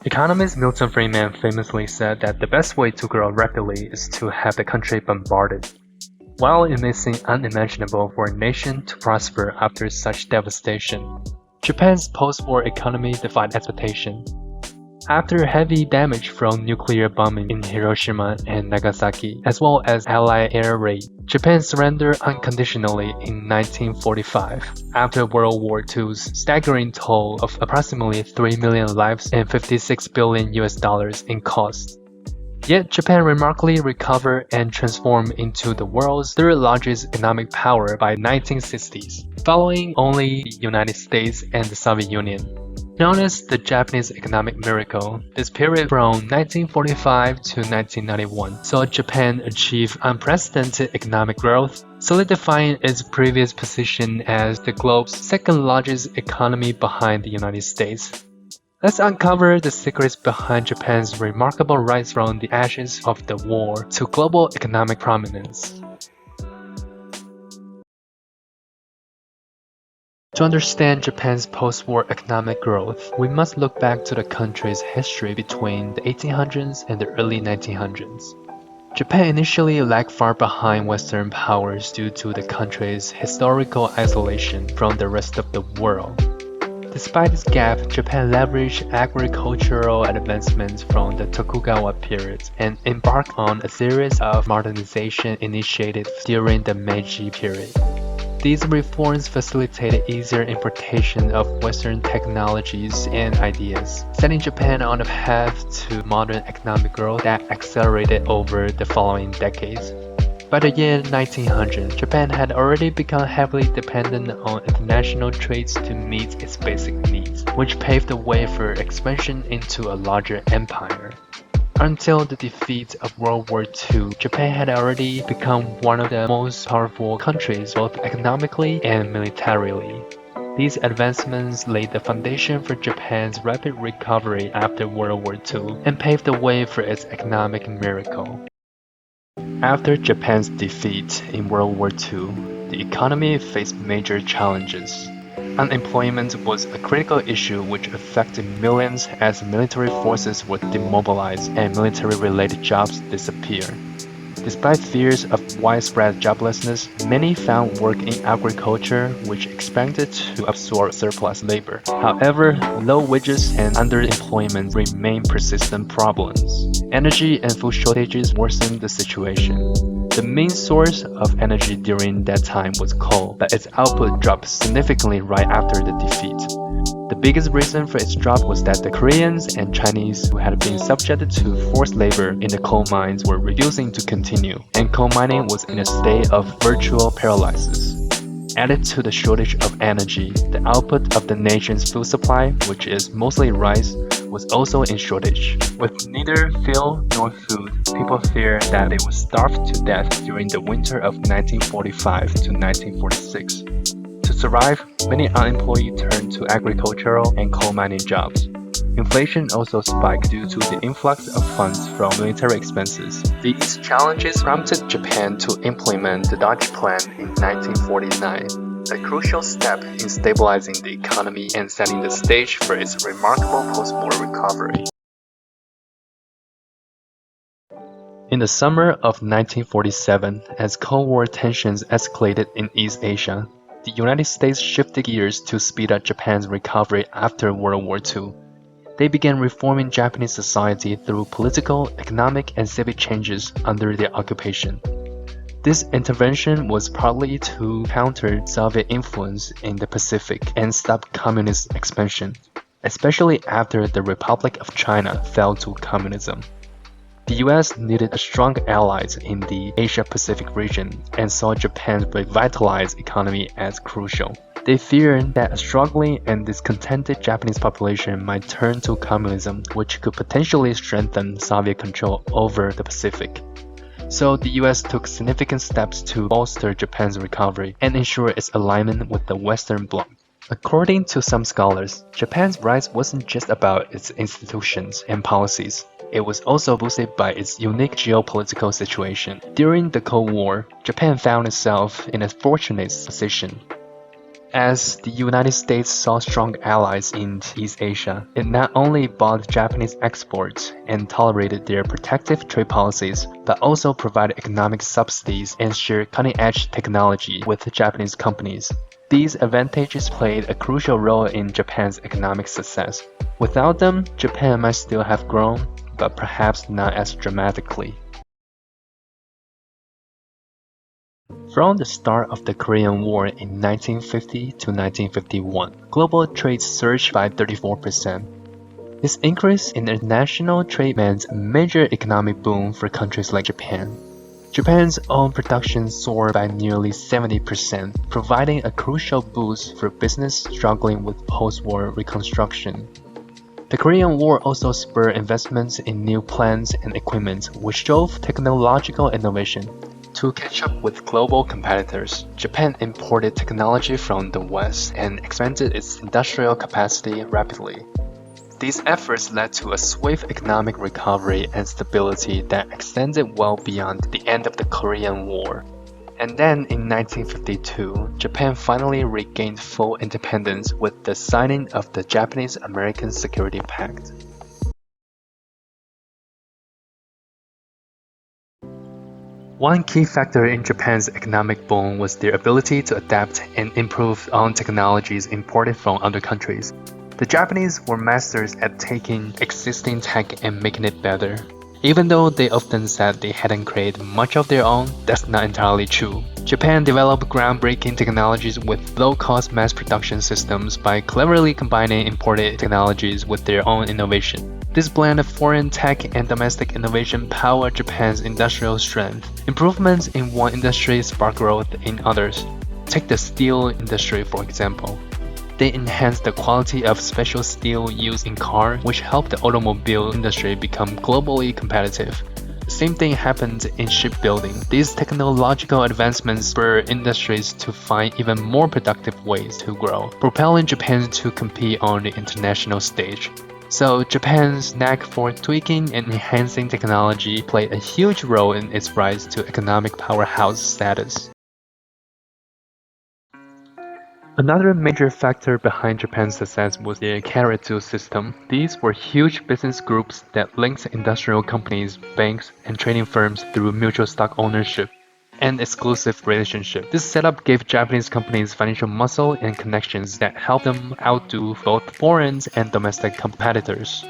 Economist Milton Friedman famously said that the best way to grow rapidly is to have the country bombarded. While it may seem unimaginable for a nation to prosper after such devastation, Japan's post-war economy defied expectation. After heavy damage from nuclear bombing in Hiroshima and Nagasaki, as well as Allied air raid, Japan surrendered unconditionally in 1945 after World War II's staggering toll of approximately 3 million lives and $56 billion in cost. Yet Japan remarkably recovered and transformed into the world's third largest economic power by 1960s, following only the United States and the Soviet Union. Known as the Japanese economic miracle, this period from 1945 to 1991 saw Japan achieve unprecedented economic growth, solidifying its previous position as the globe's second largest economy behind the United States. Let's uncover the secrets behind Japan's remarkable rise from the ashes of the war to global economic prominence. To understand Japan's post-war economic growth, we must look back to the country's history between the 1800s and the early 1900s. Japan initially lagged far behind Western powers due to the country's historical isolation from the rest of the world. Despite this gap, Japan leveraged agricultural advancements from the Tokugawa period and embarked on a series of modernization initiatives during the Meiji period. These reforms facilitated easier importation of Western technologies and ideas, setting Japan on a path to modern economic growth that accelerated over the following decades. By the year 1900, Japan had already become heavily dependent on international trades to meet its basic needs, which paved the way for expansion into a larger empire. Until the defeat of World War II, Japan had already become one of the most powerful countries both economically and militarily. These advancements laid the foundation for Japan's rapid recovery after World War II and paved the way for its economic miracle. After Japan's defeat in World War II, the economy faced major challenges. Unemployment was a critical issue which affected millions as military forces were demobilized and military-related jobs disappeared. Despite fears of widespread joblessness, many found work in agriculture, which expanded to absorb surplus labor. However, low wages and underemployment remain persistent problems. Energy and food shortages worsened the situation. The main source of energy during that time was coal, but its output dropped significantly right after the defeat. The biggest reason for its drop was that the Koreans and Chinese who had been subjected to forced labor in the coal mines were refusing to continue, and coal mining was in a state of virtual paralysis. Added to the shortage of energy, the output of the nation's food supply, which is mostly rice, was also in shortage. With neither fuel nor food, people feared that they would starve to death during the winter of 1945 to 1946. To survive, many unemployed turned to agricultural and coal mining jobs. Inflation also spiked due to the influx of funds from military expenses. These challenges prompted Japan to implement the Dutch Plan in 1949, a crucial step in stabilizing the economy and setting the stage for its remarkable post-war recovery. In the summer of 1947, as Cold War tensions escalated in East Asia, the United States shifted gears to speed up Japan's recovery after World War II. They began reforming Japanese society through political, economic, and civic changes under their occupation. This intervention was partly to counter Soviet influence in the Pacific and stop communist expansion, especially after the Republic of China fell to communism. The US needed a strong ally in the Asia-Pacific region and saw Japan's revitalized economy as crucial. They feared that a struggling and discontented Japanese population might turn to communism, which could potentially strengthen Soviet control over the Pacific. So the US took significant steps to bolster Japan's recovery and ensure its alignment with the Western Bloc. According to some scholars, Japan's rise wasn't just about its institutions and policies. It was also boosted by its unique geopolitical situation. During the Cold War, Japan found itself in a fortunate position. As the United States saw strong allies in East Asia, it not only bought Japanese exports and tolerated their protective trade policies, but also provided economic subsidies and shared cutting-edge technology with Japanese companies. These advantages played a crucial role in Japan's economic success. Without them, Japan might still have grown, but perhaps not as dramatically. From the start of the Korean War in 1950 to 1951, global trade surged by 34%. This increase in international trade meant a major economic boom for countries like Japan. Japan's own production soared by nearly 70%, providing a crucial boost for business struggling with post-war reconstruction. The Korean War also spurred investments in new plants and equipment, which drove technological innovation. To catch up with global competitors, Japan imported technology from the West and expanded its industrial capacity rapidly. These efforts led to a swift economic recovery and stability that extended well beyond the end of the Korean War. And then in 1952, Japan finally regained full independence with the signing of the Japanese-American Security Pact. One key factor in Japan's economic boom was their ability to adapt and improve on technologies imported from other countries. The Japanese were masters at taking existing tech and making it better. Even though they often said they hadn't created much of their own, that's not entirely true. Japan developed groundbreaking technologies with low-cost mass production systems by cleverly combining imported technologies with their own innovation. This blend of foreign tech and domestic innovation powered Japan's industrial strength. Improvements in one industry sparked growth in others. Take the steel industry, for example. They enhanced the quality of special steel used in cars, which helped the automobile industry become globally competitive. The same thing happened in shipbuilding. These technological advancements spurred industries to find even more productive ways to grow, propelling Japan to compete on the international stage. So Japan's knack for tweaking and enhancing technology played a huge role in its rise to economic powerhouse status. Another major factor behind Japan's success was their keiretsu system. These were huge business groups that linked industrial companies, banks, and trading firms through mutual stock ownership and exclusive relationship. This setup gave Japanese companies financial muscle and connections that helped them outdo both foreign and domestic competitors.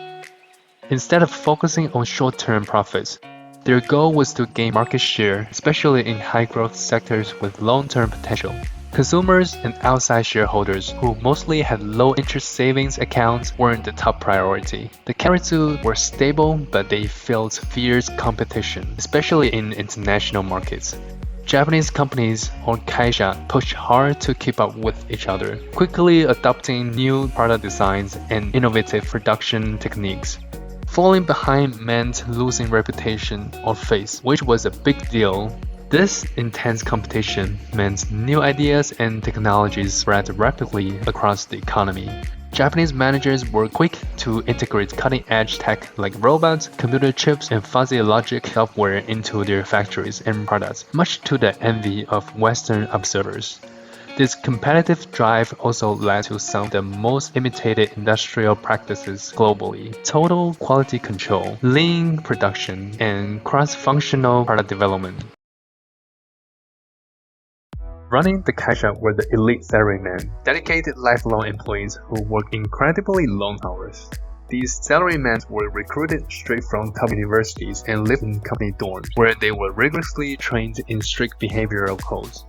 Instead of focusing on short-term profits, their goal was to gain market share, especially in high-growth sectors with long-term potential. Consumers and outside shareholders, who mostly had low-interest savings accounts, weren't the top priority. The keiretsu were stable, but they felt fierce competition, especially in international markets. Japanese companies, or kaisha, pushed hard to keep up with each other, quickly adopting new product designs and innovative production techniques. Falling behind meant losing reputation or face, which was a big deal. This intense competition meant new ideas and technologies spread rapidly across the economy. Japanese managers were quick to integrate cutting-edge tech like robots, computer chips, and fuzzy logic software into their factories and products, much to the envy of Western observers. This competitive drive also led to some of the most imitated industrial practices globally: total quality control, lean production, and cross-functional product development. Running the kaisha were the elite salarymen, dedicated lifelong employees who worked incredibly long hours. These salarymen were recruited straight from top universities and lived in company dorms, where they were rigorously trained in strict behavioral codes.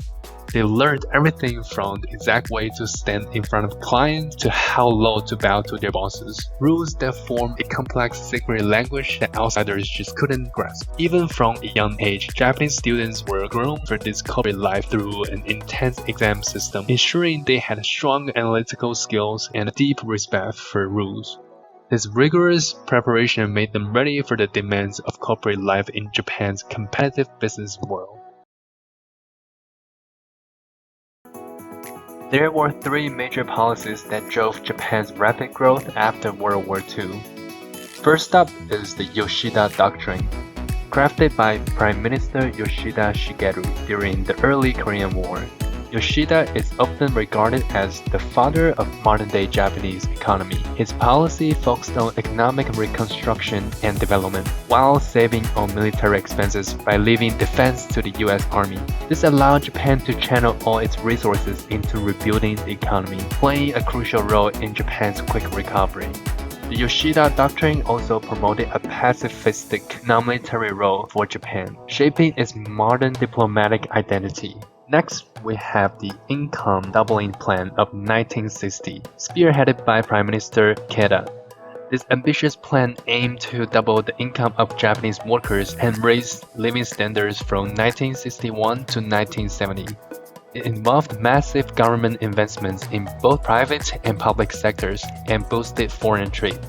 They learned everything from the exact way to stand in front of clients to how low to bow to their bosses, rules that formed a complex secret language that outsiders just couldn't grasp. Even from a young age, Japanese students were groomed for this corporate life through an intense exam system, ensuring they had strong analytical skills and a deep respect for rules. This rigorous preparation made them ready for the demands of corporate life in Japan's competitive business world. There were three major policies that drove Japan's rapid growth after World War II. First up is the Yoshida Doctrine, crafted by Prime Minister Yoshida Shigeru during the early Korean War. Yoshida is often regarded as the father of modern-day Japanese economy. His policy focused on economic reconstruction and development, while saving on military expenses by leaving defense to the US Army. This allowed Japan to channel all its resources into rebuilding the economy, playing a crucial role in Japan's quick recovery. The Yoshida Doctrine also promoted a pacifistic non-military role for Japan, shaping its modern diplomatic identity. Next, we have the Income Doubling Plan of 1960, spearheaded by Prime Minister Ikeda. This ambitious plan aimed to double the income of Japanese workers and raise living standards from 1961 to 1970. It involved massive government investments in both private and public sectors and boosted foreign trade.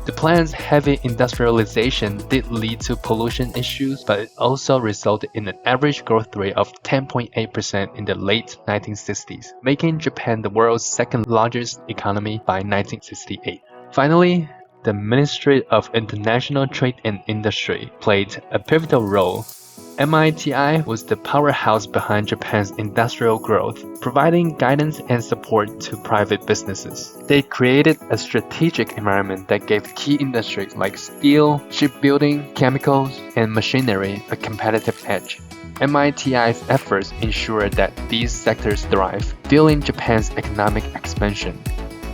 The plan's heavy industrialization did lead to pollution issues, but it also resulted in an average growth rate of 10.8% in the late 1960s, making Japan the world's second largest economy by 1968. Finally, the Ministry of International Trade and Industry played a pivotal role. MITI was the powerhouse behind Japan's industrial growth, providing guidance and support to private businesses. They created a strategic environment that gave key industries like steel, shipbuilding, chemicals, and machinery a competitive edge. MITI's efforts ensured that these sectors thrive, fueling Japan's economic expansion.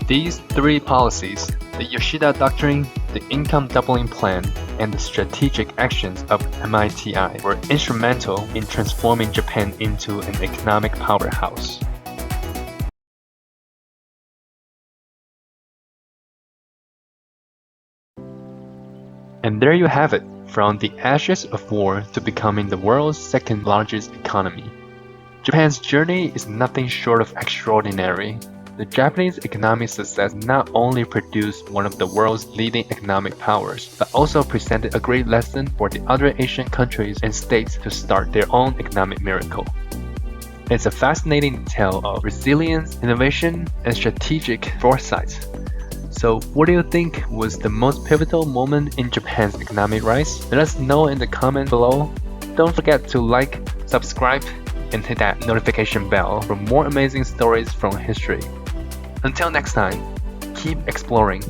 These three policies, the Yoshida Doctrine, the Income Doubling Plan, and the strategic actions of MITI, were instrumental in transforming Japan into an economic powerhouse. And there you have it, from the ashes of war to becoming the world's second largest economy. Japan's journey is nothing short of extraordinary. The Japanese economic success not only produced one of the world's leading economic powers, but also presented a great lesson for the other Asian countries and states to start their own economic miracle. It's a fascinating tale of resilience, innovation, and strategic foresight. So what do you think was the most pivotal moment in Japan's economic rise? Let us know in the comment below. Don't forget to like, subscribe, and hit that notification bell for more amazing stories from history. Until next time, keep exploring.